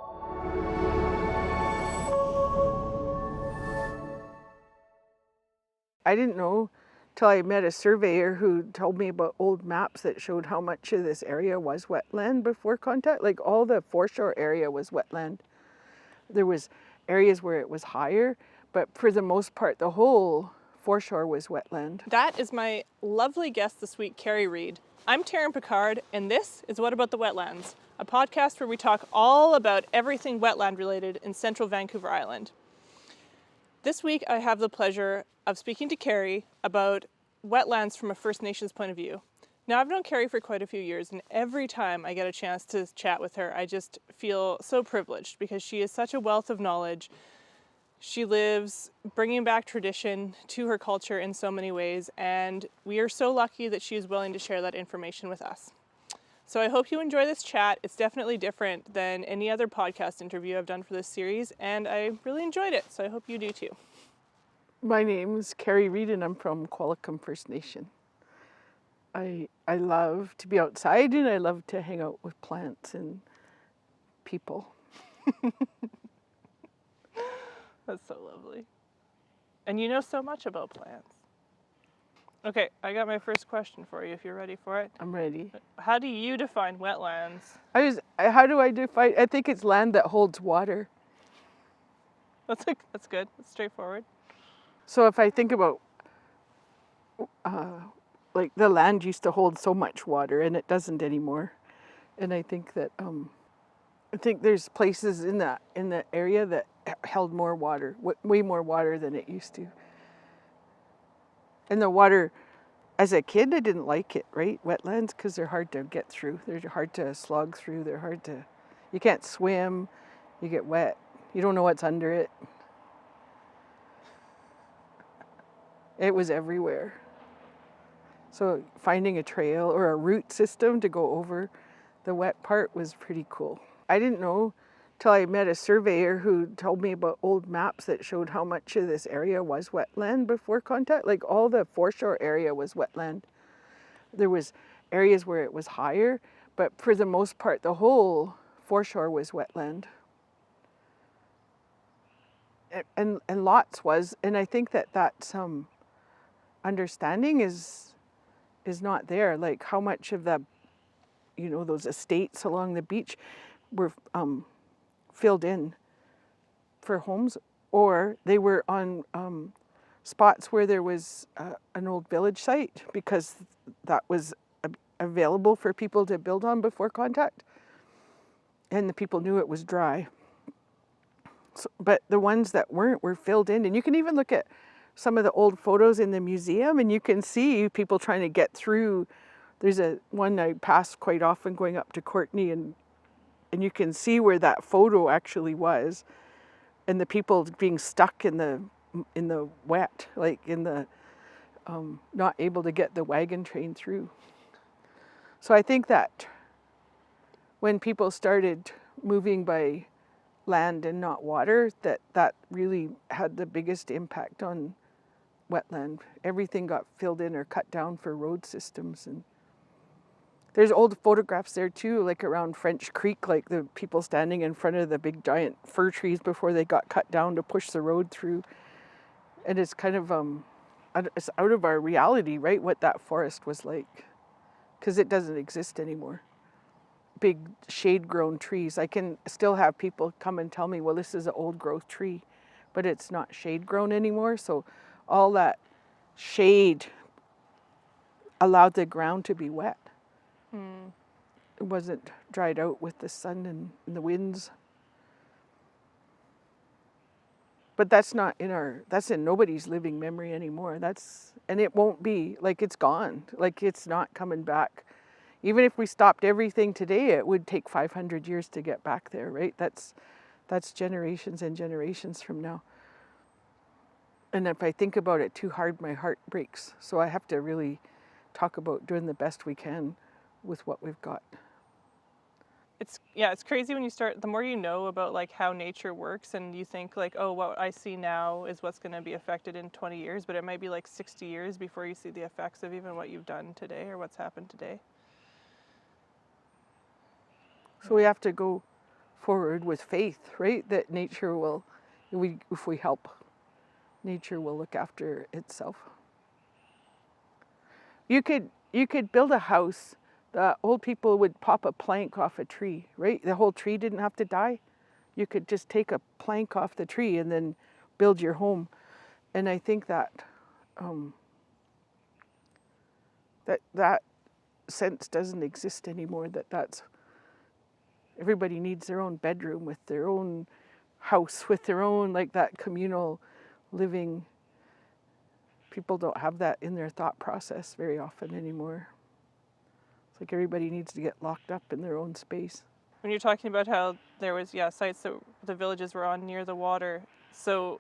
I didn't know till I met a surveyor who told me about old maps that showed how much of this area was wetland before contact. Like all the foreshore area was wetland. There was areas where it was higher, but for the most part, the whole foreshore was wetland. That is my lovely guest this week, Carrie Ried. I'm Taryn Picard, and this is What About the Wetlands, a podcast where we talk all about everything wetland related in central Vancouver Island. This week, I have the pleasure of speaking to Carrie about wetlands from a First Nations point of view. Now, I've known Carrie for quite a few years, and every time I get a chance to chat with her, I just feel so privileged because she is such a wealth of knowledge. She lives bringing back tradition to her culture in so many ways, and we are so lucky that she is willing to share that information with us. So I hope you enjoy this chat. It's definitely different than any other podcast interview I've done for this series, and I really enjoyed it, so I hope you do too. My name's Carrie Ried and I'm from Qualicum First Nation. I love to be outside and I love to hang out with plants and people. That's so lovely. And you know so much about plants. Okay, I got my first question for you if you're ready for it. I'm ready. How do you define wetlands? How do I define? I think it's land that holds water. That's good. That's straightforward. So if I think about, like the land used to hold so much water and it doesn't anymore, and I think that there's places in the area that held more water, way more water than it used to. And the water, as a kid, I didn't like it, right? Wetlands, because they're hard to get through. They're hard to slog through. You can't swim. You get wet. You don't know what's under it. It was everywhere. So finding a trail or a root system to go over the wet part was pretty cool. I didn't know till I met a surveyor who told me about old maps that showed how much of this area was wetland before contact. Like all the foreshore area was wetland. There was areas where it was higher, but for the most part, the whole foreshore was wetland. And lots was, and I think that understanding is not there. Like how much of the, those estates along the beach were filled in for homes, or they were on spots where there was an old village site because that was available for people to build on before contact, and the people knew it was dry. So, but the ones that weren't were filled in, and you can even look at some of the old photos in the museum and you can see people trying to get through. There's one I pass quite often going up to Courtney, and you can see where that photo actually was, and the people being stuck in the wet, like in the not able to get the wagon train through. So I think that when people started moving by land and not water, that really had the biggest impact on wetland. Everything got filled in or cut down for road systems, and there's old photographs there too, like around French Creek, like the people standing in front of the big giant fir trees before they got cut down to push the road through. And it's kind of it's out of our reality, right, what that forest was like, because it doesn't exist anymore. Big shade-grown trees. I can still have people come and tell me, well, this is an old-growth tree, but it's not shade-grown anymore, so all that shade allowed the ground to be wet. It wasn't dried out with the sun and the winds. But that's in nobody's living memory anymore. And it won't be, like it's gone. Like it's not coming back. Even if we stopped everything today, it would take 500 years to get back there, right? That's generations and generations from now. And if I think about it too hard, my heart breaks. So I have to really talk about doing the best we can with what we've got. It's crazy when you start, the more you know about like how nature works, and you think like, oh, what I see now is what's going to be affected in 20 years, but it might be like 60 years before you see the effects of even what you've done today or what's happened today. So we have to go forward with faith, right? That nature will, if we help, nature will look after itself. You could build a house. The old people would pop a plank off a tree, right? The whole tree didn't have to die. You could just take a plank off the tree and then build your home. And I think that that sense doesn't exist anymore. That's everybody needs their own bedroom with their own house, with their own, like, that communal living. People don't have that in their thought process very often anymore. It's like everybody needs to get locked up in their own space. When you're talking about how there was, sites that the villages were on near the water, so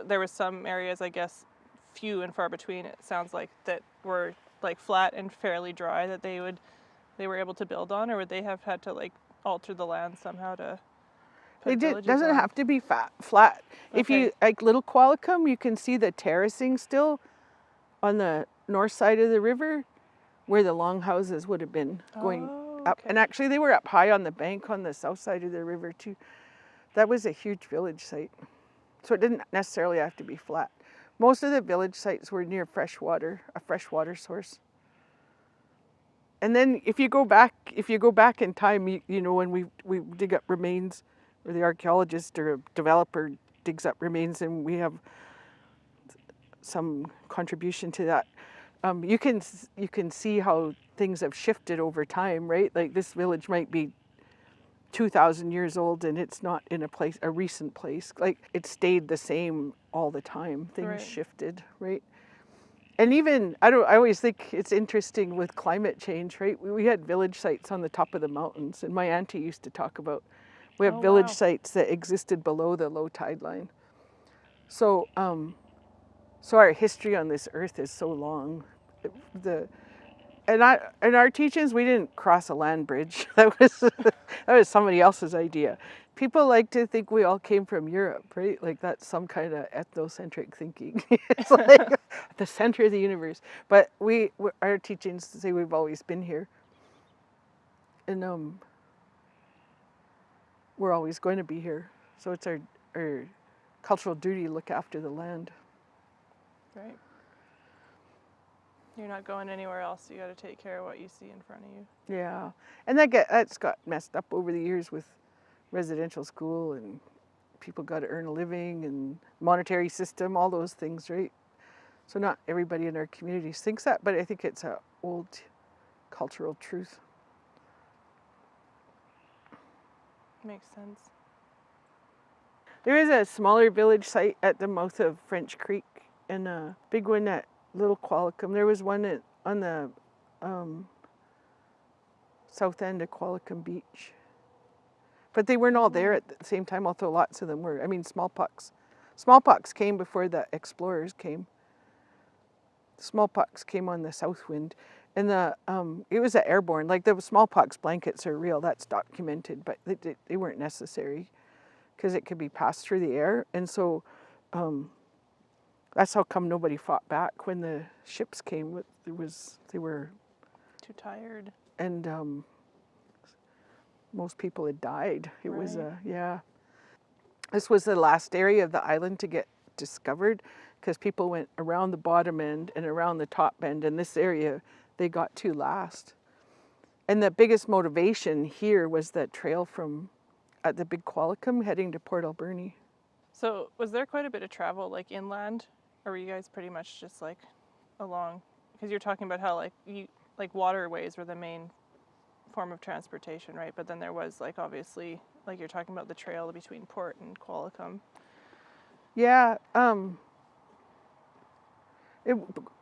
there was some areas, I guess, few and far between, it sounds like, that were like flat and fairly dry that they were able to build on, or would they have had to like alter the land somehow to put villages Doesn't on? have to be flat. Okay. If you, like Little Qualicum, you can see the terracing still on the north side of the river where the longhouses would have been going up. Okay. And actually they were up high on the bank on the south side of the river too. That was a huge village site. So it didn't necessarily have to be flat. Most of the village sites were near a freshwater source. And then if you go back in time, you know, when we dig up remains, or the archaeologist or developer digs up remains, and we have some contribution to that, you can see how things have shifted over time, right? Like this village might be 2,000 years old and it's not in a recent place. Like it stayed the same all the time. Things Right. shifted, right? And even, I always think it's interesting with climate change, right? We had village sites on the top of the mountains, and my auntie used to talk about, we have village Wow. sites that existed below the low tide line. So, so our history on this earth is so long. In our teachings, we didn't cross a land bridge. That was somebody else's idea. People like to think we all came from Europe, right? Like that's some kind of ethnocentric thinking. It's like the center of the universe. But our teachings say we've always been here, and we're always going to be here. So it's our cultural duty to look after the land. Right. You're not going anywhere else. You got to take care of what you see in front of you. Yeah, and that's got messed up over the years with residential school, and people got to earn a living, and monetary system, all those things, right? So not everybody in our communities thinks that, but I think it's an old cultural truth. Makes sense. There is a smaller village site at the mouth of French Creek, and a big one at Little Qualicum. There was one on the south end of Qualicum Beach. But they weren't all there at the same time, although lots of them were. I mean, smallpox. Smallpox came before the explorers came. Smallpox came on the south wind. And it was airborne. Like the smallpox blankets are real, that's documented, but they weren't necessary because it could be passed through the air. And so that's how come nobody fought back when the ships came. They were Too tired. and most people had died. It was Right. This was the last area of the island to get discovered because people went around the bottom end and around the top end, and this area they got to last. And the biggest motivation here was that trail from at the Big Qualicum heading to Port Alberni. So was there quite a bit of travel like inland, or were you guys pretty much just like along? Because you're talking about how like waterways were the main form of transportation, right? But then there was like obviously like you're talking about the trail between Port and Qualicum. Yeah,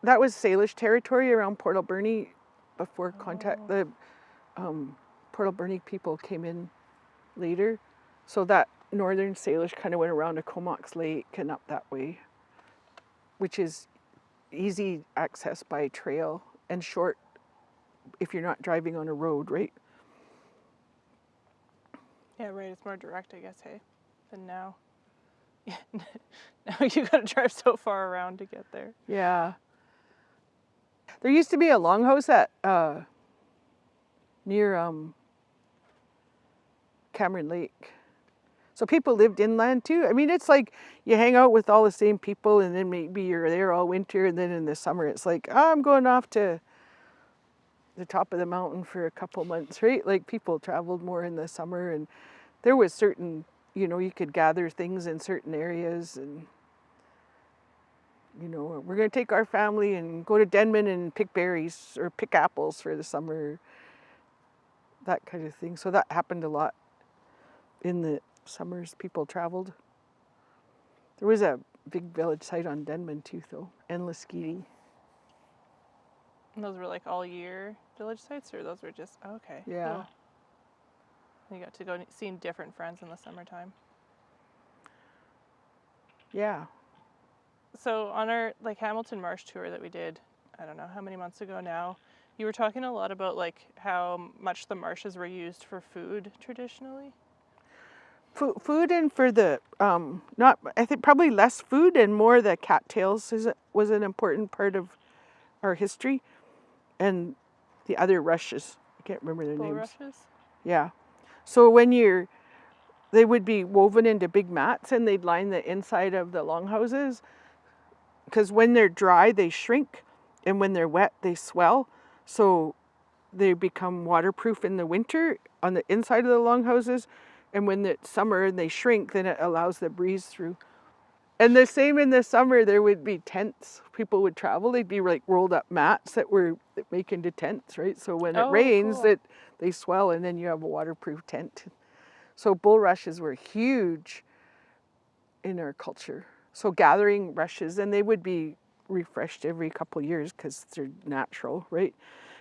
that was Salish territory around Port Alberni before contact. The Port Alberni people came in later, so that northern Salish kind of went around to Comox Lake and up that way, which is easy access by trail and short if you're not driving on a road, right? Yeah, right. It's more direct, I guess, hey, than now. Now you got to drive so far around to get there. Yeah. There used to be a longhouse at near Cameron Lake. So people lived inland too. I mean, it's like you hang out with all the same people, and then maybe you're there all winter, and then in the summer it's like, oh, I'm going off to the top of the mountain for a couple months, right? Like people traveled more in the summer, and there was certain, you know, you could gather things in certain areas, and you know, we're going to take our family and go to Denman and pick berries or pick apples for the summer, that kind of thing. So that happened a lot in the summers. People traveled. There was a big village site on Denman too, though, and Laskeety. And those were like all year village sites, or those were just okay? Yeah. Cool. You got to go seeing different friends in the summertime. Yeah. So on our like Hamilton Marsh tour that we did, I don't know how many months ago now, you were talking a lot about like how much the marshes were used for food traditionally. Food, and for the not, I think probably less food and more the cattails was an important part of our history, and the other rushes. I can't remember their names. Bulrushes? Yeah. So they would be woven into big mats, and they'd line the inside of the longhouses, because when they're dry they shrink, and when they're wet they swell. So they become waterproof in the winter on the inside of the longhouses, and when it's summer and they shrink, then it allows the breeze through. And the same in the summer, there would be tents. People would travel. They'd be like rolled up mats that make into tents, right? So when it rains, cool. they swell, and then you have a waterproof tent. So bulrushes were huge in our culture. So gathering rushes, and they would be refreshed every couple of years because they're natural, right?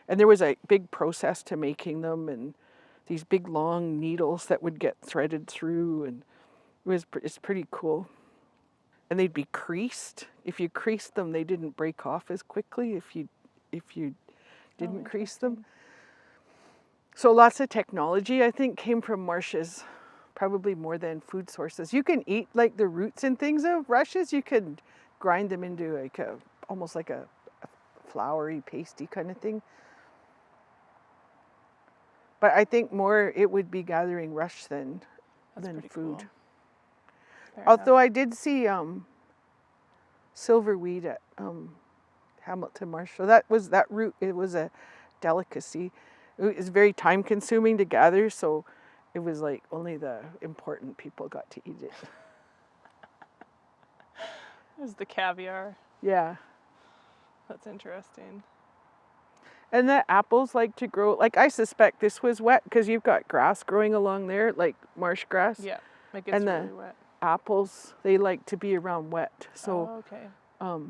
And there was a big process to making them, and these big long needles that would get threaded through, and it's pretty cool. And they'd be creased. If you creased them, they didn't break off as quickly if you didn't crease them. So lots of technology, I think, came from marshes, probably more than food sources. You can eat like the roots and things of rushes. You can grind them into like almost like a floury, pasty kind of thing. But I think more it would be gathering rush than food. Cool. Although I did see silverweed at Hamilton Marsh. So that root. It was a delicacy. It was very time consuming to gather, so it was like only the important people got to eat it. It was the caviar. Yeah. That's interesting. And the apples like to grow, like I suspect this was wet because you've got grass growing along there, like marsh grass. Yeah, it gets really wet. Apples, they like to be around wet. So okay.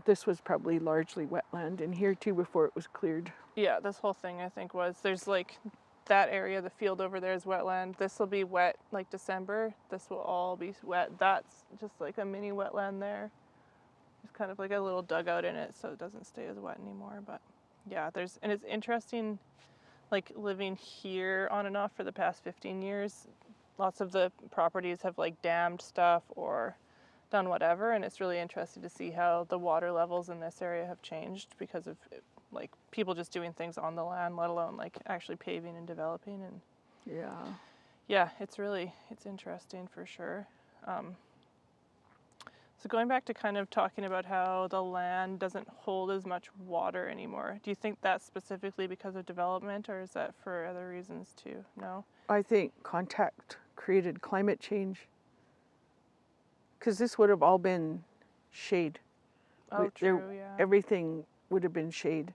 This was probably largely wetland in here too before it was cleared. Yeah, this whole thing I think there's like that area, the field over there is wetland. This will be wet like December. This will all be wet. That's just like a mini wetland there. There's kind of like a little dugout in it so it doesn't stay as wet anymore. But yeah, and it's interesting like living here on and off for the past 15 years. Lots of the properties have like dammed stuff or done whatever, and it's really interesting to see how the water levels in this area have changed because of like people just doing things on the land, let alone like actually paving and developing. And yeah, it's interesting for sure. So going back to kind of talking about how the land doesn't hold as much water anymore, do you think that's specifically because of development, or is that for other reasons too? No? I think contact created climate change, because this would have all been shade. Oh, true, yeah. Everything would have been shade.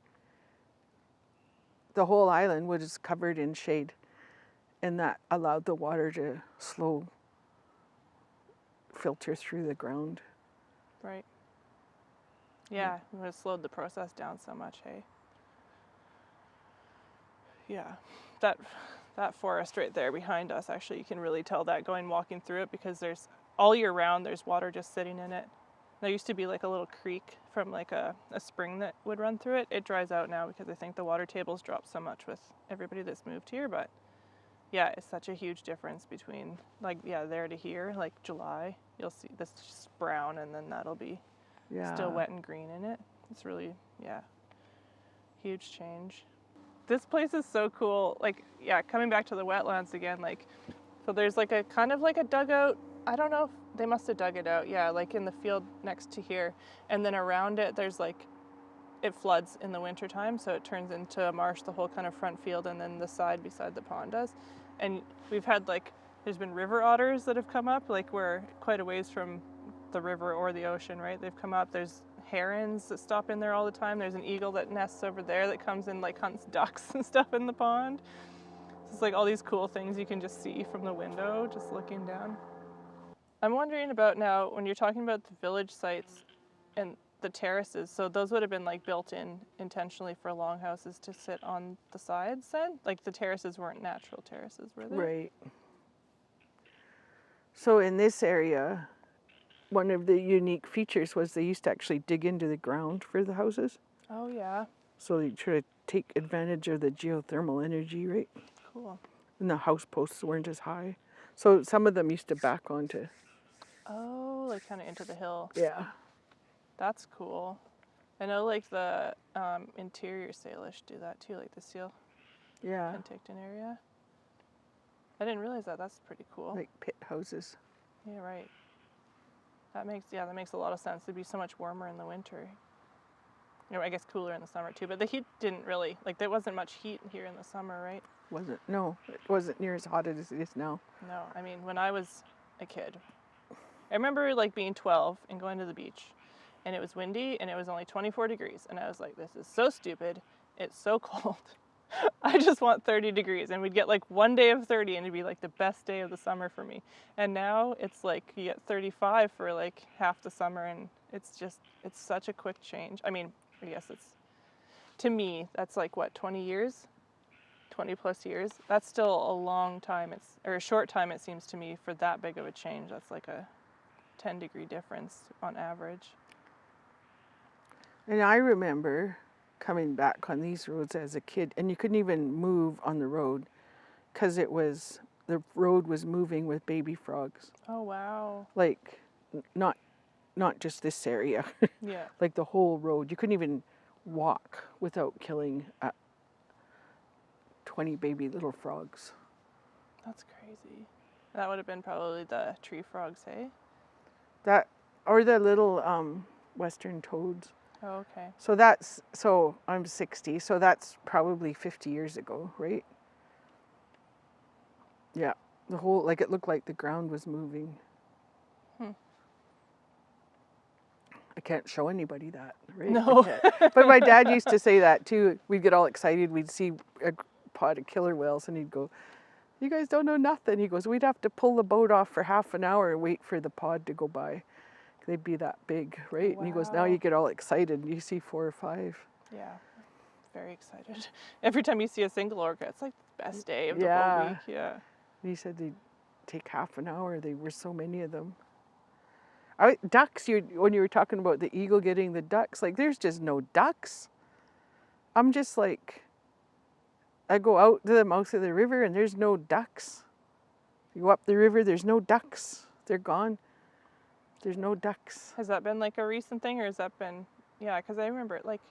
The whole island was covered in shade, and that allowed the water to slow filter through the ground. Right. Yeah, it would have slowed the process down so much, hey? Yeah, that forest right there behind us, actually, you can really tell that walking through it, because there's all year round there's water just sitting in it. There used to be like a little creek from like a spring that would run through it. It dries out now because I think the water tables dropped so much with everybody that's moved here, but yeah, it's such a huge difference between there to here, like July, you'll see this just brown, and then that'll be still wet and green in it. It's really, huge change. This place is so cool. Like, coming back to the wetlands again, like So there's like a kind of like a dugout. I don't know if they must have dug it out. Yeah, like in the field next to here. And then around it, there's like, it floods in the wintertime, so it turns into a marsh, the whole kind of front field, and then the side beside the pond does. And we've had like, there's been river otters that have come up, like we're quite a ways from the river or the ocean, right? They've come up. There's herons that stop in there all the time. There's an eagle that nests over there that comes and like hunts ducks and stuff in the pond. So it's like all these cool things you can just see from the window, just looking down. I'm wondering about now, when you're talking about the village sites and the terraces, so those would have been like built in intentionally for longhouses to sit on the sides then? Like the terraces weren't natural terraces, were they? Right. So in this area, one of the unique features was they used to actually dig into the ground for the houses. Oh yeah, So they try to take advantage of the geothermal energy, right? cool. And the house posts weren't as high. So some of them used to back onto. Oh, like kind of into the hill. Yeah. That's cool. I know like the interior Salish do that too, like the seal Yeah. Penticton area. I didn't realize that. That's pretty cool. Like pit houses. Yeah, right. That makes a lot of sense. It'd be so much warmer in the winter. You know, I guess cooler in the summer too. But the heat didn't really, like there wasn't much heat here in the summer, right? Wasn't? No, it wasn't near as hot as it is now. No, I mean when I was a kid, I remember like being 12 and going to the beach, and it was windy and it was only 24 degrees, and I was like, this is so stupid. It's so cold. I just want 30 degrees, and we'd get like one day of 30 and it'd be like the best day of the summer for me. And now it's like you get 35 for like half the summer, and it's such a quick change. I mean, I guess to me, that's like what, 20 years? 20 plus years. That's still a long time. Or a short time, it seems to me, for that big of a change. That's like a 10-degree difference on average. And I remember coming back on these roads as a kid, and you couldn't even move on the road because the road was moving with baby frogs. Oh wow. Like not just this area, Yeah. like the whole road. You couldn't even walk without killing 20 baby little frogs. That's crazy. That would have been probably the tree frogs, hey? That or the little western toads. Oh, okay. So I'm 60, so that's probably 50 years ago, right? Yeah. The whole, like it looked like the ground was moving. I can't show anybody that, right? No. But my dad used to say that too. We'd get all excited. We'd see a pod of killer whales and he'd go, you guys don't know nothing. He goes, we'd have to pull the boat off for half an hour and wait for the pod to go by. They'd be that big, right? Wow. And he goes, now you get all excited and you see 4 or 5. Yeah. Very excited. Every time you see a single orca, it's like the best day of the whole Yeah. week. Yeah. And he said they'd take half an hour. There were so many of them. Ducks, when you were talking about the eagle getting the ducks, like there's just no ducks. I'm just like, I go out to the mouth of the river and there's no ducks. You go up the river, there's no ducks. They're gone. There's no ducks. Has that been like a recent thing, or has that been, yeah, because I remember it like,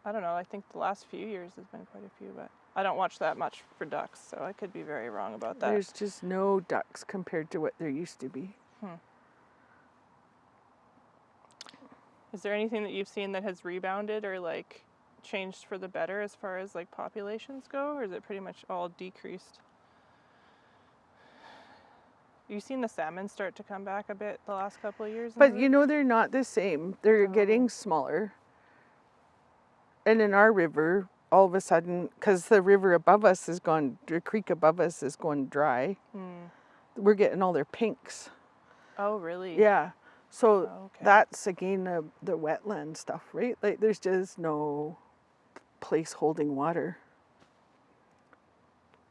I don't know, I think the last few years has been quite a few, but I don't watch that much for ducks, so I could be very wrong about that. There's just no ducks compared to what there used to be. Is there anything that you've seen that has rebounded or like changed for the better as far as like populations go, or is it pretty much all decreased? You've seen the salmon start to come back a bit the last couple of years? But you know, they're not the same. They're getting smaller. And in our river, all of a sudden, because the river above us is gone, the creek above us is going dry, we're getting all their pinks. Oh, really? Yeah. So okay. that's again the wetland stuff, right? Like there's just no place holding water.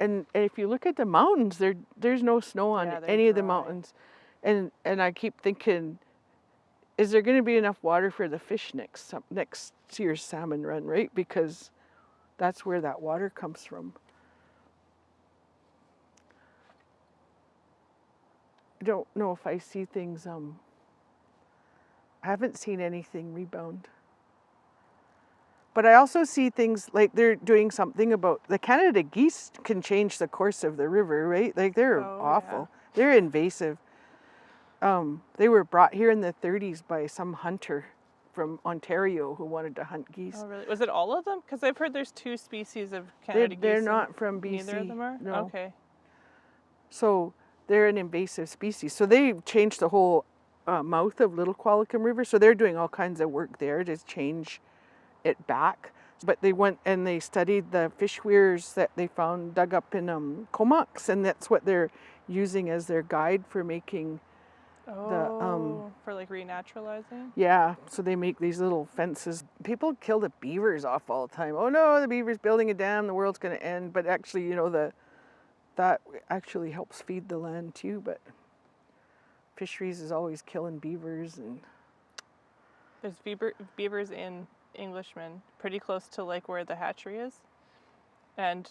And if you look at the mountains, there's no snow on any of the mountains. And I keep thinking, is there going to be enough water for the fish next year's salmon run, right? Because that's where that water comes from. I don't know if I see things, I haven't seen anything rebound. But I also see things like they're doing something about the Canada geese can change the course of the river, right? Like they're awful. Yeah. They're invasive. They were brought here in the 30s by some hunter from Ontario who wanted to hunt geese. Oh, really? Was it all of them? Because I've heard there's 2 species of Canada geese. They're not from BC. Neither of them are? No. Okay. So they're an invasive species. So they changed the whole mouth of Little Qualicum River. So they're doing all kinds of work there to change it back. But they went and they studied the fish weirs that they found dug up in Comox, and that's what they're using as their guide for making for like renaturalizing? Yeah, so they make these little fences. People kill the beavers off all the time. Oh no, the beaver's building a dam, the world's going to end. But actually, that actually helps feed the land too. But fisheries is always killing beavers. And there's beavers in Englishman, pretty close to like where the hatchery is. And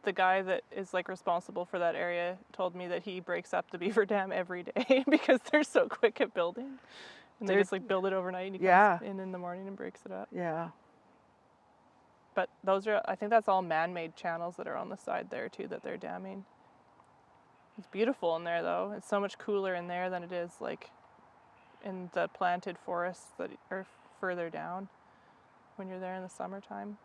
the guy that is like responsible for that area told me that he breaks up the beaver dam every day because they're so quick at building. And they just like build it overnight and he comes in the morning and breaks it up. Yeah. But I think that's all man-made channels that are on the side there too that they're damming. It's beautiful in there though. It's so much cooler in there than it is like in the planted forests that are further down when you're there in the summertime.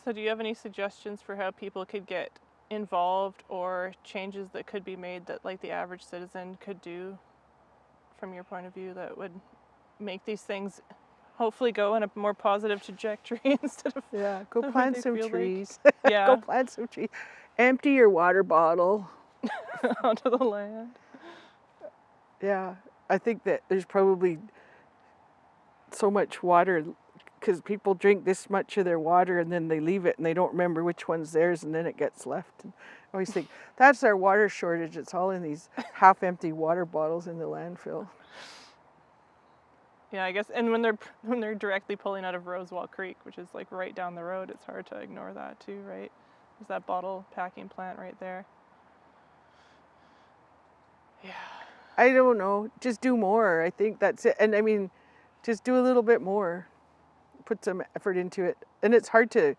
So do you have any suggestions for how people could get involved or changes that could be made that like the average citizen could do from your point of view that would make these things hopefully go in a more positive trajectory instead of go plant some trees. Like. Yeah. Go plant some trees. Empty your water bottle onto the land. Yeah, I think that there's probably so much water because people drink this much of their water and then they leave it and they don't remember which one's theirs and then it gets left. And I always think that's our water shortage. It's all in these half-empty water bottles in the landfill. Yeah, I guess, and when they're directly pulling out of Rosewall Creek, which is like right down the road, it's hard to ignore that too, right? There's that bottle packing plant right there. Yeah. I don't know. Just do more. I think that's it. And I mean, just do a little bit more. Put some effort into it. And it's hard to,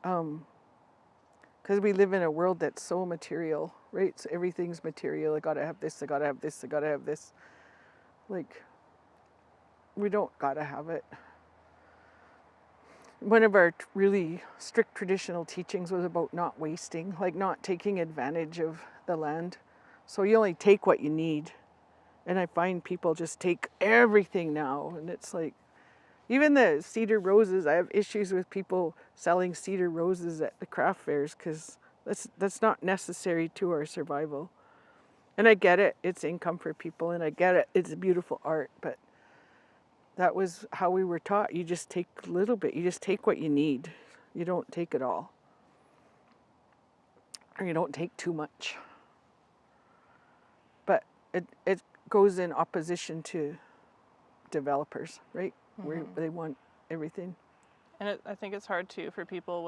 because we live in a world that's so material, right? So everything's material. I gotta have this, I gotta have this, I gotta have this. Like, we don't gotta have it. One of our really strict traditional teachings was about not wasting, like not taking advantage of the land. So you only take what you need. And I find people just take everything now. And it's like, even the cedar roses, I have issues with people selling cedar roses at the craft fairs because that's not necessary to our survival. And I get it, it's income for people, and I get it, it's a beautiful art, but that was how we were taught. You just take a little bit, you just take what you need. You don't take it all. Or you don't take too much. But it goes in opposition to developers, right? Where they want everything. And I think it's hard too for people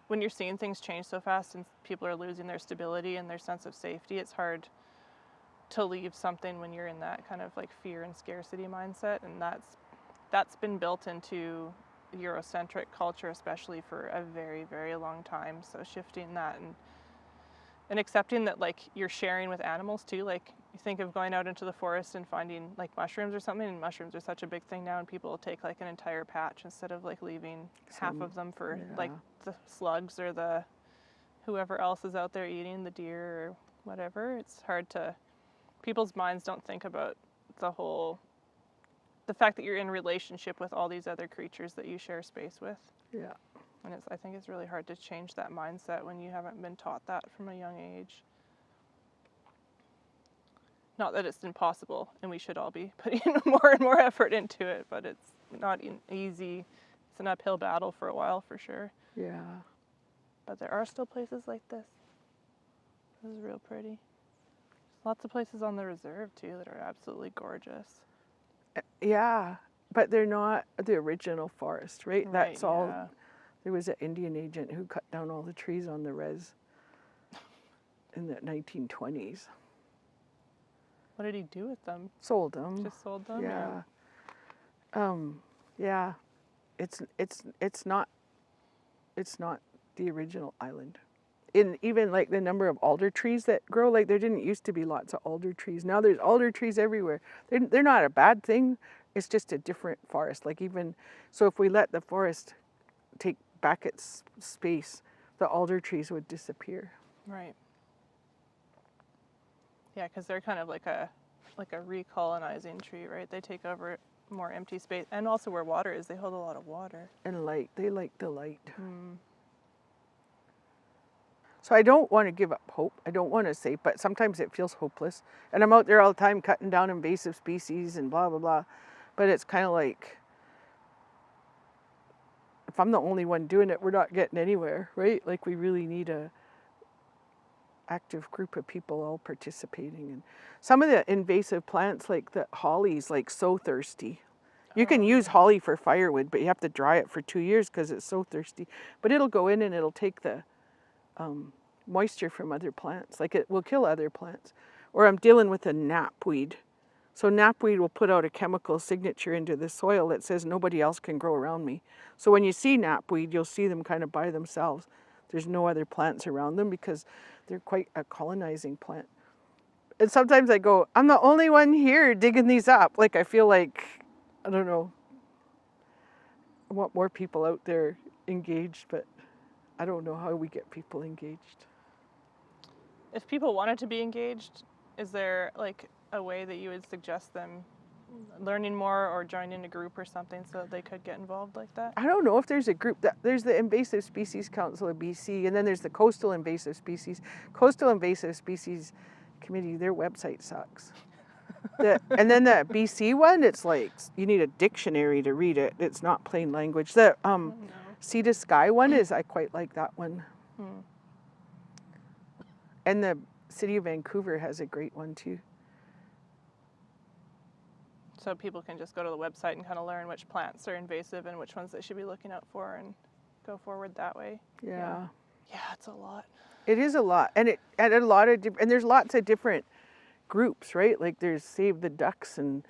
when you're seeing things change so fast and people are losing their stability and their sense of safety. It's hard to leave something when you're in that kind of like fear and scarcity mindset, and that's been built into Eurocentric culture, especially for a very, very long time. So shifting that and accepting that like you're sharing with animals too. Like you think of going out into the forest and finding like mushrooms or something, and mushrooms are such a big thing now, and people will take like an entire patch instead of like leaving half of them for like the slugs or the whoever else is out there eating, the deer or whatever. It's hard to, people's minds don't think about the fact that you're in relationship with all these other creatures that you share space with. Yeah. And I think it's really hard to change that mindset when you haven't been taught that from a young age. Not that it's impossible, and we should all be putting more and more effort into it, but it's not easy. It's an uphill battle for a while, for sure. Yeah. But there are still places like this. This is real pretty. Lots of places on the reserve, too, that are absolutely gorgeous. Yeah, but they're not the original forest, right? That's all. Yeah. There was an Indian agent who cut down all the trees on the res in the 1920s. What did he do with them? Sold them. Just sold them? Yeah. Yeah. it's not the original island. In even like the number of alder trees that grow, like there didn't used to be lots of alder trees. Now there's alder trees everywhere. They're not a bad thing. It's just a different forest. Like even so, if we let the forest take back its space, the alder trees would disappear. Right. Yeah, because they're kind of like a recolonizing tree, right? They take over more empty space, and also where water is, they hold a lot of water. And light. They like the light. Mm. So I don't want to give up hope. I don't want to say, but sometimes it feels hopeless. And I'm out there all the time cutting down invasive species and blah, blah, blah. But it's kind of like, if I'm the only one doing it, we're not getting anywhere, right? Like we really need a active group of people all participating. And some of the invasive plants, like the holly's like so thirsty. You can use holly for firewood, but you have to dry it for 2 years because it's so thirsty. But it'll go in and it'll take the moisture from other plants. Like it will kill other plants. Or I'm dealing with a knapweed. So knapweed will put out a chemical signature into the soil that says nobody else can grow around me. So when you see knapweed, you'll see them kind of by themselves. There's no other plants around them because they're quite a colonizing plant. And sometimes I go, I'm the only one here digging these up. Like I feel like, I don't know, I want more people out there engaged, but I don't know how we get people engaged. If people wanted to be engaged, is there like a way that you would suggest them learning more or joining a group or something so that they could get involved like that? I don't know if there's a group. There's the Invasive Species Council of BC, and then there's the Coastal Invasive Species. Coastal Invasive Species Committee, their website sucks. And then the BC one, it's like you need a dictionary to read it. It's not plain language. The Sea to Sky one I quite like that one. And the City of Vancouver has a great one too. So people can just go to the website and kind of learn which plants are invasive and which ones they should be looking out for and go forward that way. Yeah. Yeah, it's a lot. It is a lot. And there's lots of different groups, right? Like there's Save the Ducks and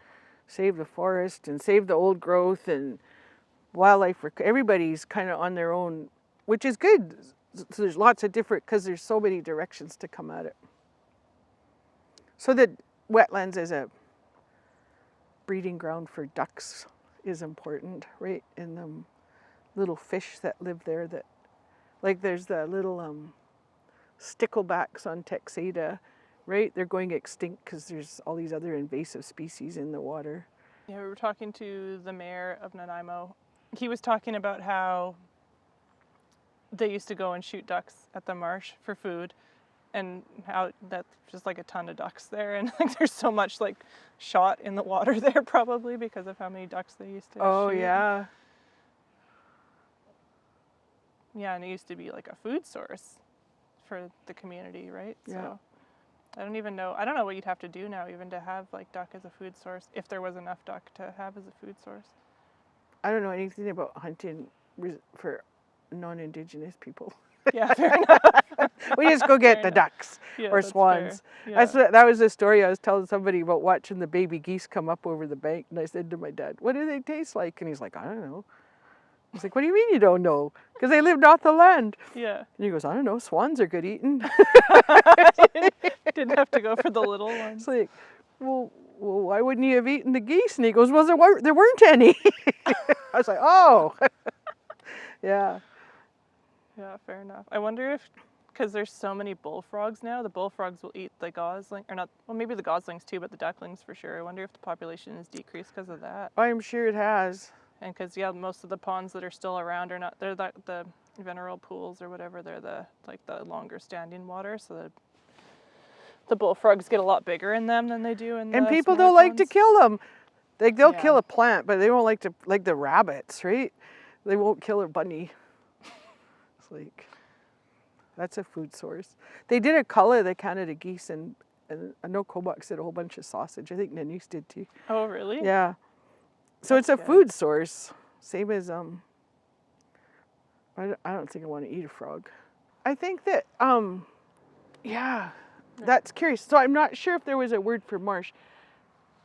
Save the Forest and Save the Old Growth and Wildlife. Everybody's kind of on their own, which is good. So there's lots of different, because there's so many directions to come at it. So the wetlands as a breeding ground for ducks is important, right? And the little fish that live there that, like there's the little sticklebacks on Texada, right? They're going extinct because there's all these other invasive species in the water. Yeah, we were talking to the mayor of Nanaimo. He was talking about how they used to go and shoot ducks at the marsh for food, and how that's just like a ton of ducks there, and like there's so much like shot in the water there probably because of how many ducks they used to shoot. Yeah. Yeah, and it used to be like a food source for the community, right? Yeah. So I don't know what you'd have to do now even to have like duck as a food source, if there was enough duck to have as a food source. I don't know anything about hunting for non-Indigenous people. Yeah, fair enough. We just go get the ducks or that's swans. fair. Yeah. That was the story I was telling somebody about watching the baby geese come up over the bank. And I said to my dad, what do they taste like? And he's like, I don't know. I was like, what do you mean you don't know? Because they lived off the land. Yeah. And he goes, I don't know, swans are good eating. Didn't have to go for the little ones. It's like, well, why wouldn't you have eaten the geese? And he goes, well, there weren't any. I was like, oh. Yeah. Yeah, fair enough. I wonder if, because there's so many bullfrogs now, the bullfrogs will eat the gosling, or not, well, maybe the goslings too, but the ducklings for sure. I wonder if the population has decreased because of that. I'm sure it has. And because, yeah, most of the ponds that are still around are not, they're the mineral pools or whatever, they're the longer standing water, so the bullfrogs get a lot bigger in them than they do in the And people smaller don't like to ponds. kill them. They'll Yeah. kill a plant, but they don't like to, like the rabbits, right? They won't kill a bunny. It's like, that's a food source. They did a cull of the Canada geese, and I know Cobox did a whole bunch of sausage. I think Nanoose did too. Oh, really? Yeah. So it's a food source. Same as, I don't think I want to eat a frog. I think that, yeah, that's curious. So I'm not sure if there was a word for marsh,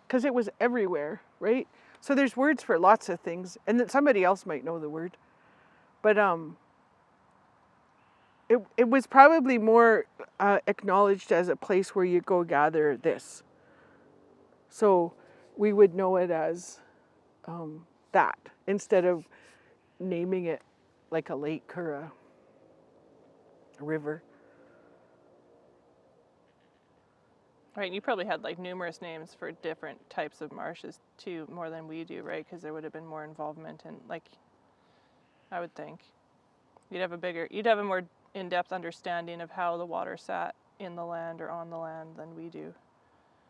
because it was everywhere, right? So there's words for lots of things, and that somebody else might know the word. But it was probably more acknowledged as a place where you go gather this. So we would know it as that instead of naming it like a lake or a river. Right, you probably had like numerous names for different types of marshes too, more than we do, right? Because there would have been more involvement in, like, I would think you'd have a more in-depth understanding of how the water sat in the land or on the land than we do.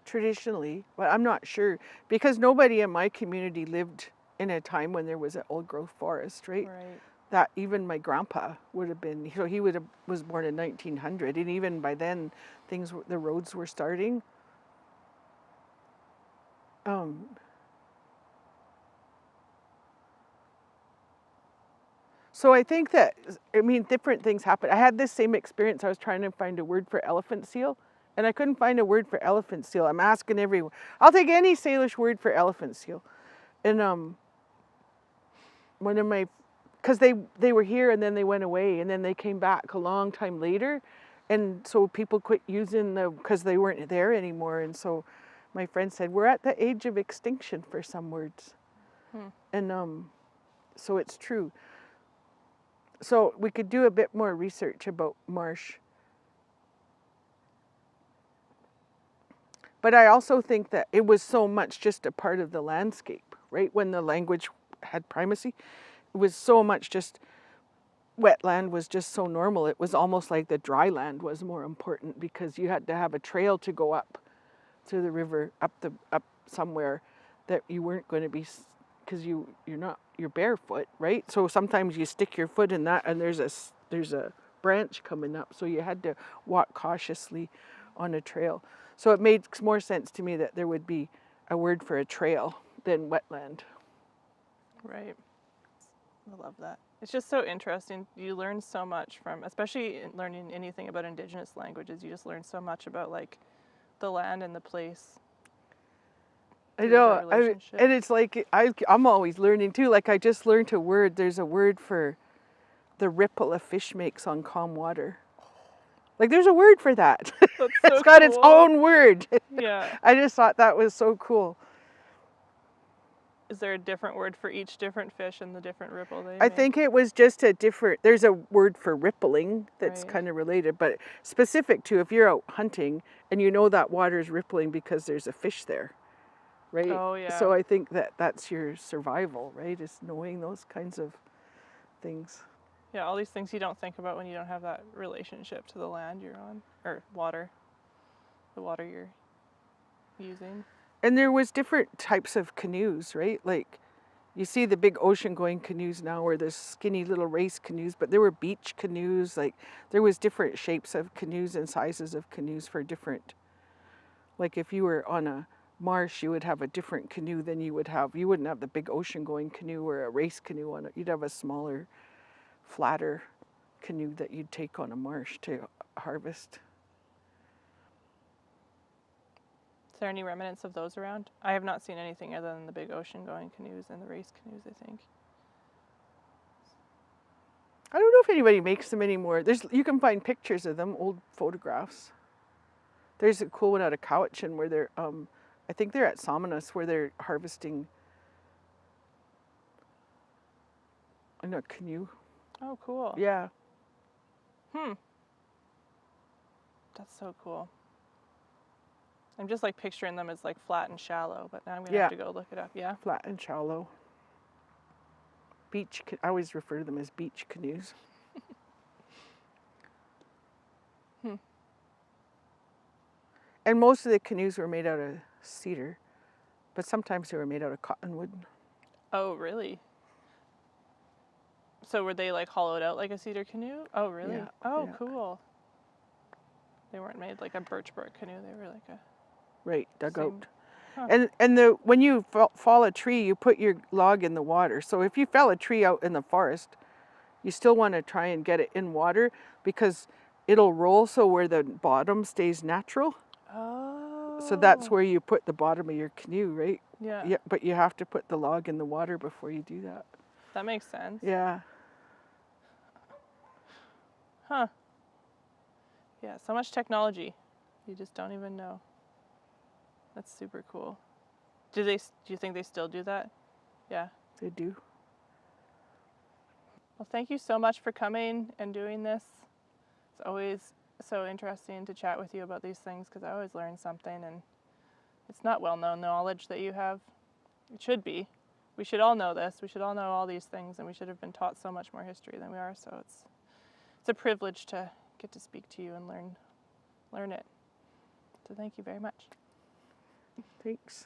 Traditionally, but I'm not sure because nobody in my community lived in a time when there was an old growth forest, right? Right. That even my grandpa would have been, so he was born in 1900, and even by then the roads were starting. So I think that, different things happen. I had this same experience. I was trying to find a word for elephant seal, and I couldn't find a word for elephant seal. I'm asking everyone. I'll take any Salish word for elephant seal. And one of my, because they were here and then they went away and then they came back a long time later, and so people quit using because they weren't there anymore. And so my friend said, we're at the age of extinction for some words. And so it's true. So we could do a bit more research about marsh. But I also think that it was so much just a part of the landscape, right? When the language had primacy, it was so much just, wetland was just so normal. It was almost like the dry land was more important because you had to have a trail to go up to the river, up somewhere that you weren't going to be, because you're barefoot, right? So sometimes you stick your foot in that and there's a branch coming up. So you had to walk cautiously on a trail. So it makes more sense to me that there would be a word for a trail than wetland. Right. I love that. It's just so interesting. You learn so much from, especially in learning anything about Indigenous languages, you just learn so much about like the land and the place. I know, and it's like I'm always learning too. Like I just learned a word. There's a word for the ripple a fish makes on calm water. Like there's a word for that. That's so It's got cool. its own word. Yeah. I just thought that was so cool. Is there a different word for each different fish and the different ripple they I make? think it was just there's a word for rippling that's Right. kind of related, but specific to if you're out hunting and you know that water's rippling because there's a fish there, right? Oh, yeah. So I think that's your survival, right? Is knowing those kinds of things. Yeah, all these things you don't think about when you don't have that relationship to the land you're on, or water, the water you're using. And there was different types of canoes, right? Like you see the big ocean going canoes now where there's skinny little race canoes, but there were beach canoes. Like there was different shapes of canoes and sizes of canoes for different, like if you were on a marsh, you would have a different canoe than you wouldn't have the big ocean going canoe or a race canoe on it. You'd have a smaller, flatter canoe that you'd take on a marsh to harvest. Is there any remnants of those around? I have not seen anything other than the big ocean going canoes and the race canoes, I think. I don't know if anybody makes them anymore. You can find pictures of them, old photographs. There's a cool one out of Cowichan where they're, I think they're at Somanis where they're harvesting in a canoe. Oh, cool. Yeah. That's so cool. I'm just like picturing them as like flat and shallow, but now I'm gonna have to go look it up. Yeah. Flat and shallow. I always refer to them as beach canoes. And most of the canoes were made out of cedar, but sometimes they were made out of cottonwood. Oh, really? So were they like hollowed out like a cedar canoe? Oh, really? Yeah, Oh, yeah. cool. They weren't made like a birch bark canoe. They were like a Right, dug same- out. Huh. And when you fall a tree, you put your log in the water. So if you fell a tree out in the forest, you still want to try and get it in water because it'll roll so where the bottom stays natural. Oh. So that's where you put the bottom of your canoe, right? Yeah. Yeah, but you have to put the log in the water before you do that. That makes sense. Yeah. Huh. Yeah, so much technology. You just don't even know. That's super cool. Do you think they still do that? Yeah. They do. Well, thank you so much for coming and doing this. It's always so interesting to chat with you about these things because I always learn something, and it's not well-known knowledge that you have. It should be. We should all know this. We should all know all these things, and we should have been taught so much more history than we are. So it's a privilege to get to speak to you and learn it. So thank you very much. Thanks.